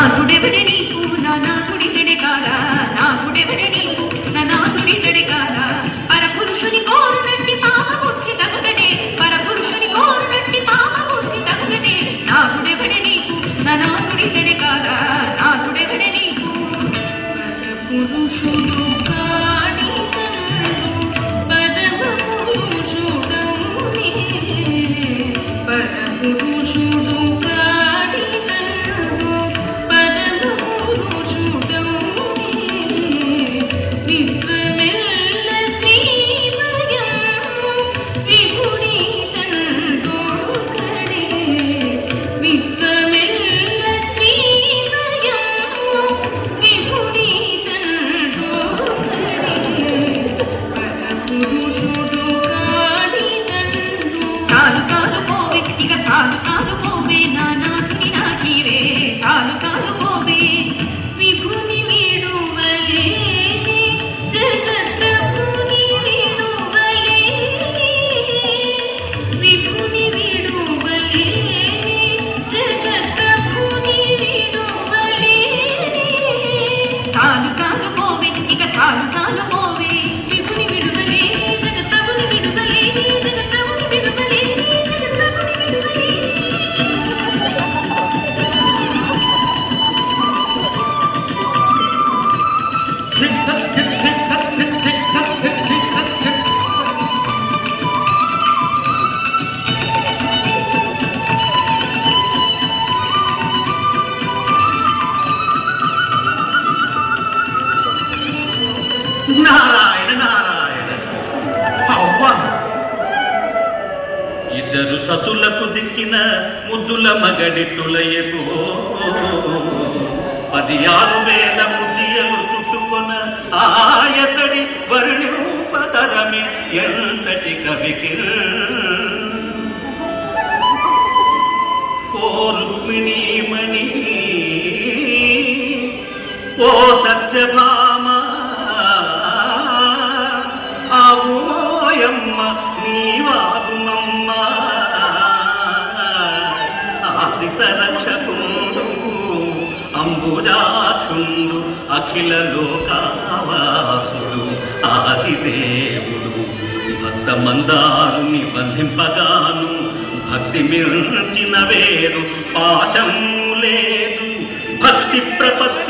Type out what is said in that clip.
నాకుడెవరి నీకు నానాకుడి తెడకాల నాకుడెవరి నీకు నానాకుడి తెడకాల పరపురుషుని కోరునట్టి పాప బుద్ధి తగుదనే పరపురుషుని కోరునట్టి పాప బుద్ధి తగుదనే నాకుడెవరి నీకు నానాకుడి తెడకాల నాకుడెవరి నీకు పరపురుషుడు కాని తనడు పరమపురుషుడవు నీవే పరపురుషుడు కాని తనడు పరమపురుషుడవు నీవే విశ్వమెల్ల శ్రీమయం విభుని తండోకడే విశ్వమెల్ల శ్రీమయం విభుని తండోకడే పరపురుషుడు కాని తండు కాలు కాలు పోవే ఇక కాలు కాలు పోవే నానాకి నాకీవే కాలు కాలు పోవే విభుని వీడువలేని జగత్ప్రభుని వీడువలేని విభుని వీడువలేని జగత్ప్రభుని వీడువలేని కాలు కాలు పోవే ఇక కాలు కాలు పోవే విభుని విడువలేని జగత్ప్రభుని విడువలేని జగత్ప్రభుని విడువలేని జగత్ప్రభుని విడువలేని నారాయణ నారాయణ అవ్వ ఇద్దరు సతులకు దిక్కిన ముద్దుల మగడి తులయకు 16,000 ముద్దియలు చుట్టుకొన ఆయతడి వర్ణింపతరమి ఎంతటి కవికి ఓ రుక్మిణీమణి ఓ సత్యభామ ఆవోయమ్మ నీవాగుమమ్మ ఆదిత రక్షకుండు అంబుజాక్షుండు అఖిల లోకావాసుడు ఆదిదేవుడు భక్త మందారుని బంధింపగాను భక్తి మించిన వేరు పాశము లేదు భక్తి ప్రపత్తి